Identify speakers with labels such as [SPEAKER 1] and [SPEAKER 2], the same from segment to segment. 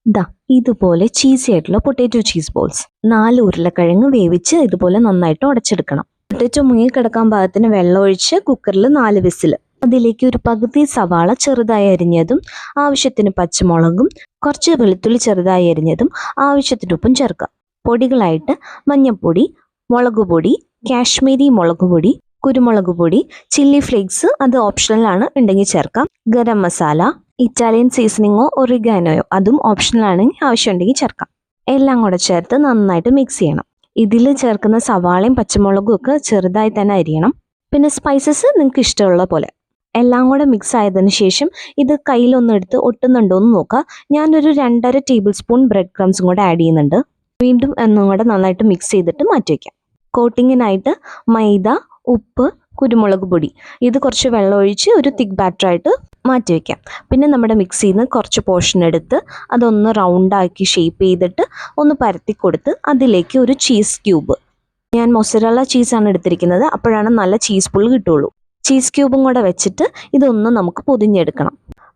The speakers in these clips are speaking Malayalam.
[SPEAKER 1] ദാ ഇതുപോലെ ചീസി ആയിട്ടുള്ള പൊട്ടാറ്റോ ചീസ് ബോൾസ് 4 ഉരുളക്കിഴങ്ങ് വേവിച്ച് ഇതുപോലെ നന്നായിട്ട് ഉടച്ചെടുക്കണം. പൊട്ടാറ്റോ മുങ്ങിക്കിടക്കാൻ പാകത്തിന് വെള്ളം ഒഴിച്ച് കുക്കറിൽ 4 വിസിൽ. അതിലേക്ക് ഒരു പകുതി സവാള ചെറുതായി അരിഞ്ഞതും ആവശ്യത്തിന് പച്ചമുളകും കുറച്ച് വെളുത്തുള്ളി ചെറുതായി അരിഞ്ഞതും ആവശ്യത്തിന് ഉപ്പും ചേർക്കുക. പൊടികളായിട്ട് മഞ്ഞൾപ്പൊടി, മുളകുപൊടി, കാശ്മീരി മുളകുപൊടി, കുരുമുളക് പൊടി, ചില്ലി ഫ്ലേക്സ് അത് ഓപ്ഷണലാണ്, ഉണ്ടെങ്കിൽ ചേർക്കാം. ഗരം മസാല, ഇറ്റാലിയൻ സീസണിങ്ങോ ഒറിഗാനോയോ അതും ഓപ്ഷണലാണെങ്കിൽ ആവശ്യമുണ്ടെങ്കിൽ ചേർക്കാം. എല്ലാം കൂടെ ചേർത്ത് നന്നായിട്ട് മിക്സ് ചെയ്യണം. ഇതിൽ ചേർക്കുന്ന സവാളയും പച്ചമുളകും ഒക്കെ ചെറുതായി തന്നെ അരിയണം. പിന്നെ സ്പൈസസ് നിങ്ങൾക്ക് ഇഷ്ടമുള്ള പോലെ. എല്ലാം കൂടെ മിക്സ് ആയതിനു ശേഷം ഇത് കയ്യിലൊന്നെടുത്ത് ഒട്ടുന്നുണ്ടോ എന്ന് നോക്കുക. ഞാനൊരു 2.5 ടേബിൾ സ്പൂൺ ബ്രെഡ് ക്രംസും കൂടെ ആഡ് ചെയ്യുന്നുണ്ട്. വീണ്ടും ഒന്നും കൂടെ നന്നായിട്ട് മിക്സ് ചെയ്തിട്ട് മാറ്റി വയ്ക്കാം. കോട്ടിങ്ങിനായിട്ട് മൈദ, ഉപ്പ്, കുരുമുളക് പൊടി ഇത് കുറച്ച് വെള്ളം ഒഴിച്ച് ഒരു തിക്ക് ബാറ്ററായിട്ട് മാറ്റി വയ്ക്കാം. പിന്നെ നമ്മുടെ മിക്സിയിൽ നിന്ന് കുറച്ച് പോർഷൻ എടുത്ത് അതൊന്ന് റൗണ്ടാക്കി ഷേപ്പ് ചെയ്തിട്ട് ഒന്ന് പരത്തി കൊടുത്ത് അതിലേക്ക് ഒരു ചീസ് ക്യൂബ്, ഞാൻ മൊസറല്ല ചീസാണ് എടുത്തിരിക്കുന്നത്, അപ്പോഴാണ് നല്ല ചീസ് പുൾ കിട്ടുള്ളൂ. ചീസ് ക്യൂബും കൂടെ വെച്ചിട്ട് ഇതൊന്ന് നമുക്ക് പൊതിഞ്ഞെടുക്കണം.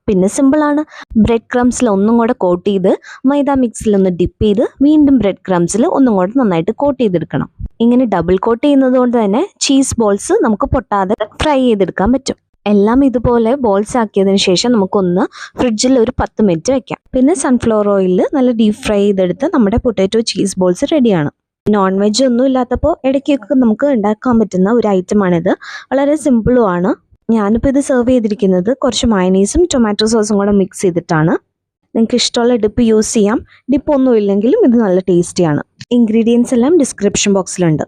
[SPEAKER 1] പിന്നെ സിമ്പിളാണ്. ബ്രെഡ് ക്രംസിൽ ഒന്നും കൂടെ കോട്ട് ചെയ്ത് മൈദ മിക്സിൽ ഒന്ന് ഡിപ്പ് ചെയ്ത് വീണ്ടും ബ്രെഡ് ക്രംസിൽ ഒന്നും കൂടെ നന്നായിട്ട് കോട്ട് ചെയ്തെടുക്കണം. ഇങ്ങനെ ഡബിൾ കോട്ട് ചെയ്യുന്നത് കൊണ്ട് തന്നെ ചീസ് ബോൾസ് നമുക്ക് പൊട്ടാതെ ഫ്രൈ ചെയ്തെടുക്കാൻ പറ്റും. എല്ലാം ഇതുപോലെ ബോൾസ് ആക്കിയതിന് ശേഷം നമുക്കൊന്ന് ഫ്രിഡ്ജിൽ ഒരു 10 മിനിറ്റ് വെക്കാം. പിന്നെ സൺഫ്ലവർ ഓയിലിൽ നല്ല ഡീപ്പ് ഫ്രൈ ചെയ്തെടുത്ത് നമ്മുടെ പൊട്ടാറ്റോ ചീസ് ബോൾസ് റെഡിയാണ്. നോൺ വെജ് ഒന്നും ഇല്ലാത്തപ്പോൾ ഇടയ്ക്കൊക്കെ നമുക്ക് ഉണ്ടാക്കാൻ പറ്റുന്ന ഒരു ഐറ്റമാണിത്. വളരെ സിമ്പിളുമാണ്. ഞാനിപ്പോൾ ഇത് സെർവ് ചെയ്തിരിക്കുന്നത് കുറച്ച് മയണീസും ടൊമാറ്റോ സോസും കൂടെ മിക്സ് ചെയ്തിട്ടാണ്. നിങ്ങൾക്ക് ഇഷ്ടമുള്ള ഡിപ്പ് യൂസ് ചെയ്യാം. ഡിപ്പ് ഒന്നും ഇല്ലെങ്കിലും ഇത് നല്ല ടേസ്റ്റിയാണ്. ഇൻഗ്രീഡിയൻസ് എല്ലാം ഡിസ്ക്രിപ്ഷൻ ബോക്സിലുണ്ട്.